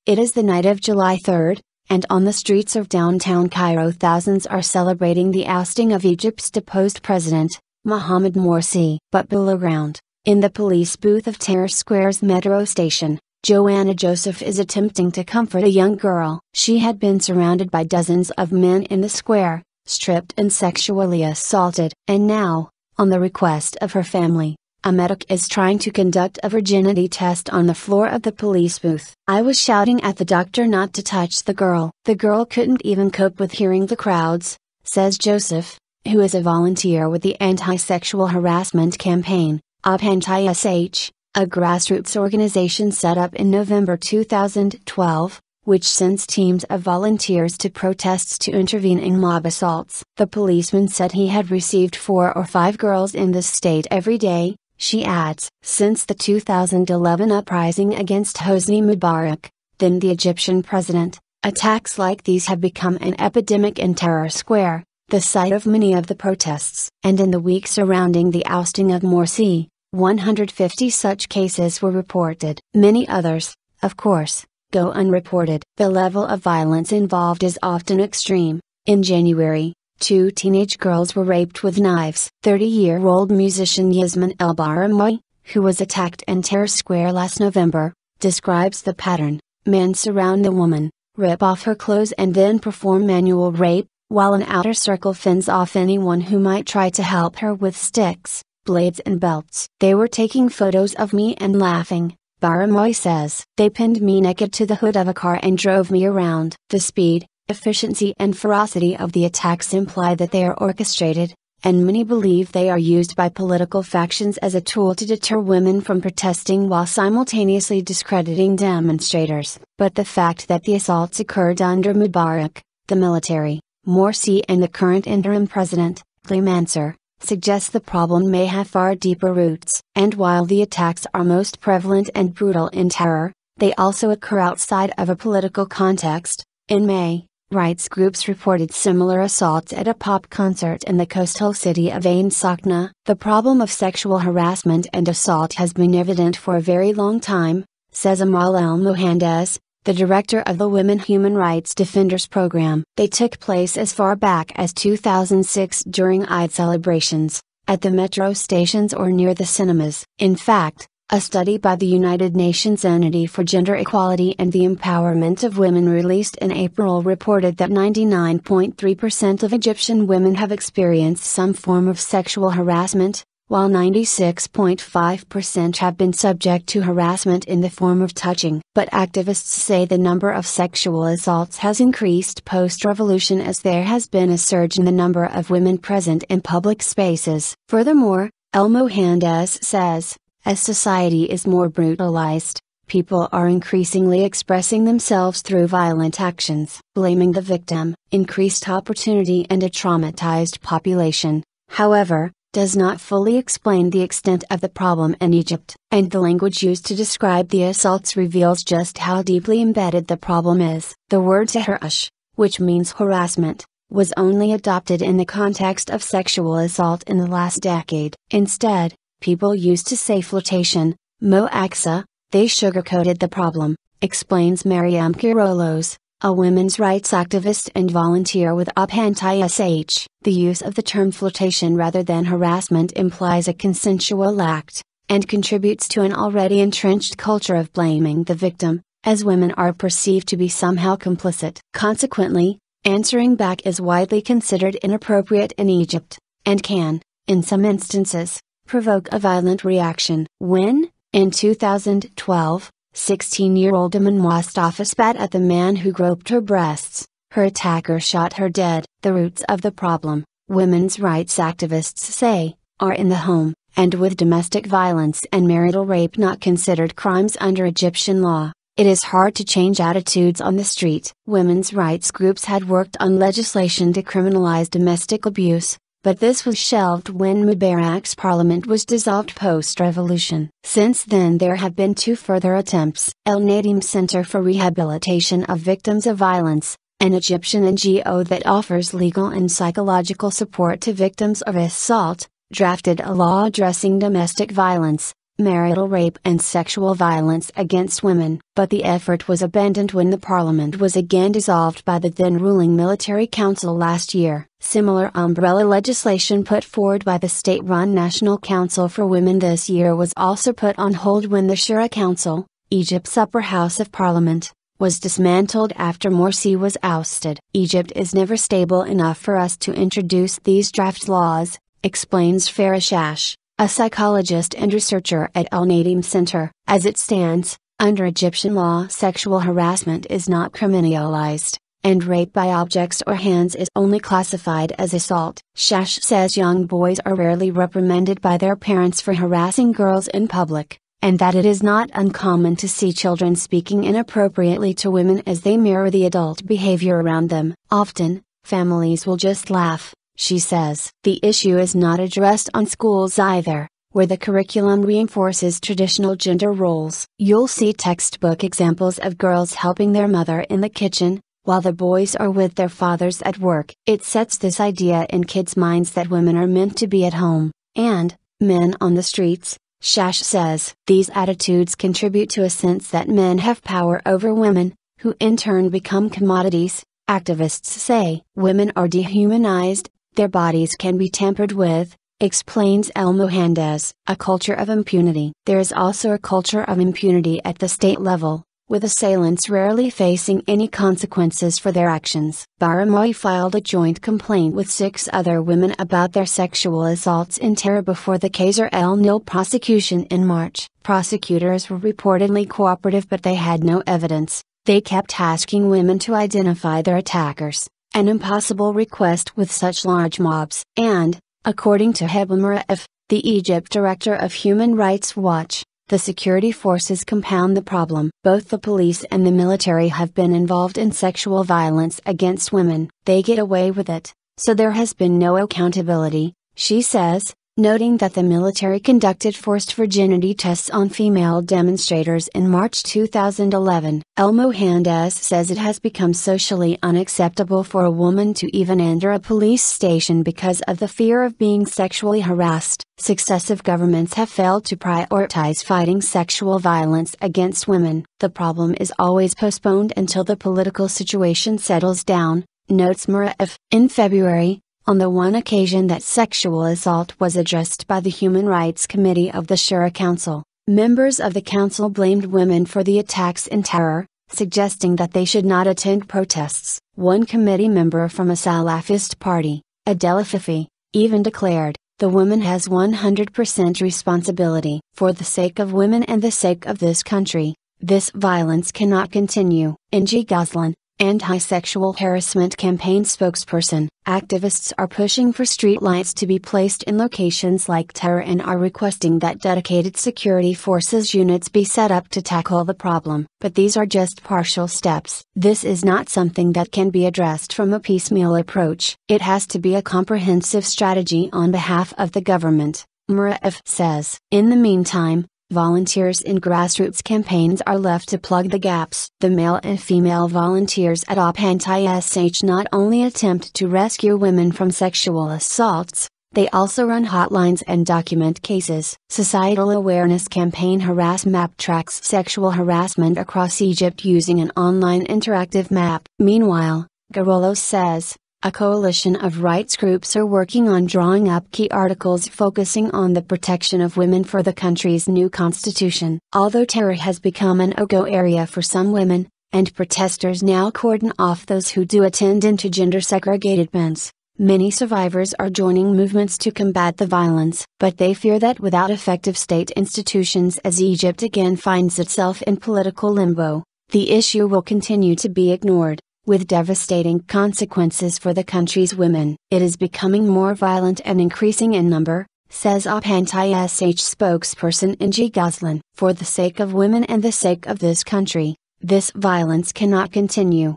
It is the night of July 3rd, and on the streets of downtown Cairo thousands are celebrating the ousting of Egypt's deposed president, Mohamed Morsi. But below ground, in the police booth of Tahrir Square's metro station, Joanna Joseph is attempting to comfort a young girl. She had been surrounded by dozens of men in the square, stripped and sexually assaulted. And now, on the request of her family, a medic is trying to conduct a virginity test on the floor of the police booth. "I was shouting at the doctor not to touch the girl. The girl couldn't even cope with hearing the crowds," says Joseph, who is a volunteer with the Anti-Sexual Harassment Campaign, OpAntiSh, a grassroots organization set up in November 2012, which sends teams of volunteers to protests to intervene in mob assaults. The policeman said he had received 4 or 5 girls in this state every day, she adds. Since the 2011 uprising against Hosni Mubarak, then the Egyptian president, attacks like these have become an epidemic in Tahrir Square, the site of many of the protests. And in the week surrounding the ousting of Morsi, 150 such cases were reported. Many others, of course, go unreported. The level of violence involved is often extreme. In January, 2 teenage girls were raped with knives. 30-year-old musician Yasmin El-Baramawi, who was attacked in Tahrir Square last November, describes the pattern. Men surround the woman, rip off her clothes and then perform manual rape, while an outer circle fends off anyone who might try to help her with sticks, blades and belts. "They were taking photos of me and laughing," Baramawi says. "They pinned me naked to the hood of a car and drove me around." The speed, efficiency and ferocity of the attacks imply that they are orchestrated, and many believe they are used by political factions as a tool to deter women from protesting while simultaneously discrediting demonstrators. But the fact that the assaults occurred under Mubarak, the military, Morsi and the current interim president, Mansour, suggests the problem may have far deeper roots. And while the attacks are most prevalent and brutal in terror, they also occur outside of a political context. In May, rights groups reported similar assaults at a pop concert in the coastal city of Ain Sokhna. The problem of sexual harassment and assault has been evident for a very long time, says Amal El-Mohandes, the director of the Women Human Rights Defenders Program. They took place as far back as 2006 during Eid celebrations, at the metro stations or near the cinemas. In fact, a study by the United Nations Entity for Gender Equality and the Empowerment of Women released in April reported that 99.3% of Egyptian women have experienced some form of sexual harassment, while 96.5% have been subject to harassment in the form of touching. But activists say the number of sexual assaults has increased post-revolution as there has been a surge in the number of women present in public spaces. Furthermore, El-Mohandes says, as society is more brutalized, people are increasingly expressing themselves through violent actions. Blaming the victim, increased opportunity and a traumatized population, however, does not fully explain the extent of the problem in Egypt. And the language used to describe the assaults reveals just how deeply embedded the problem is. The word tahrish, which means harassment, was only adopted in the context of sexual assault in the last decade. Instead, people used to say flirtation, mo'aksa. They sugarcoated the problem, explains Mariam Kirolos, a women's rights activist and volunteer with OpAntiSh. The use of the term flirtation rather than harassment implies a consensual act, and contributes to an already entrenched culture of blaming the victim, as women are perceived to be somehow complicit. Consequently, answering back is widely considered inappropriate in Egypt, and can, in some instances, provoke a violent reaction. When, in 2012, 16-year-old Aman Mustafa spat at the man who groped her breasts, her attacker shot her dead. The roots of the problem, women's rights activists say, are in the home, and with domestic violence and marital rape not considered crimes under Egyptian law, it is hard to change attitudes on the street. Women's rights groups had worked on legislation to criminalize domestic abuse, but this was shelved when Mubarak's parliament was dissolved post-revolution. Since then there have been 2 further attempts. El Nadim Center for Rehabilitation of Victims of Violence, an Egyptian NGO that offers legal and psychological support to victims of assault, drafted a law addressing domestic violence, marital rape and sexual violence against women. But the effort was abandoned when the parliament was again dissolved by the then ruling military council last year. Similar umbrella legislation put forward by the state-run National Council for Women this year was also put on hold when the Shura Council, Egypt's upper house of parliament, was dismantled after Morsi was ousted. Egypt is never stable enough for us to introduce these draft laws, explains Farah, a psychologist and researcher at Al Nadim Center. As it stands, under Egyptian law, sexual harassment is not criminalized, and rape by objects or hands is only classified as assault. Shash says young boys are rarely reprimanded by their parents for harassing girls in public, and that it is not uncommon to see children speaking inappropriately to women as they mirror the adult behavior around them. Often, families will just laugh, she says. The issue is not addressed on schools either, where the curriculum reinforces traditional gender roles. You'll see textbook examples of girls helping their mother in the kitchen, while the boys are with their fathers at work. It sets this idea in kids' minds that women are meant to be at home, and men on the streets. Shash says these attitudes contribute to a sense that men have power over women, who in turn become commodities. Activists say women are dehumanized, their bodies can be tampered with, explains El Mohandes. A culture of impunity. There is also a culture of impunity at the state level, with assailants rarely facing any consequences for their actions. Baramoy filed a joint complaint with 6 other women about their sexual assaults in Tahrir before the Qasr El Nil prosecution in March. Prosecutors were reportedly cooperative, but they had no evidence. They kept asking women to identify their attackers, an impossible request with such large mobs. And, according to Hebel Maraf, the Egypt director of Human Rights Watch, the security forces compound the problem. Both the police and the military have been involved in sexual violence against women. They get away with it, so there has been no accountability, she says, noting that the military conducted forced virginity tests on female demonstrators in March 2011. El Mohandes says it has become socially unacceptable for a woman to even enter a police station because of the fear of being sexually harassed. Successive governments have failed to prioritize fighting sexual violence against women. The problem is always postponed until the political situation settles down, notes Maraf. In February, on the one occasion that sexual assault was addressed by the Human Rights Committee of the Shura Council, members of the council blamed women for the attacks in Tahrir, suggesting that they should not attend protests. One committee member from a Salafist party, Adela Fifi, even declared, "The woman has 100% responsibility. For the sake of women and the sake of this country, this violence cannot continue." Inji Goslan, Anti-Sexual Harassment Campaign spokesperson, activists are pushing for streetlights to be placed in locations like Tahrir and are requesting that dedicated security forces units be set up to tackle the problem. But these are just partial steps. This is not something that can be addressed from a piecemeal approach. It has to be a comprehensive strategy on behalf of the government, Maraf says. In the meantime, volunteers in grassroots campaigns are left to plug the gaps. The male and female volunteers at OpAntiSh not only attempt to rescue women from sexual assaults, they also run hotlines and document cases. Societal Awareness Campaign Harass Map tracks sexual harassment across Egypt using an online interactive map. Meanwhile, Garolos says, a coalition of rights groups are working on drawing up key articles focusing on the protection of women for the country's new constitution. Although Tahrir has become an no-go area for some women, and protesters now cordon off those who do attend into gender-segregated events, many survivors are joining movements to combat the violence. But they fear that without effective state institutions, as Egypt again finds itself in political limbo, the issue will continue to be ignored, with devastating consequences for the country's women. It is becoming more violent and increasing in number, says OpAntiSh spokesperson Inji Goslan. For the sake of women and the sake of this country, this violence cannot continue.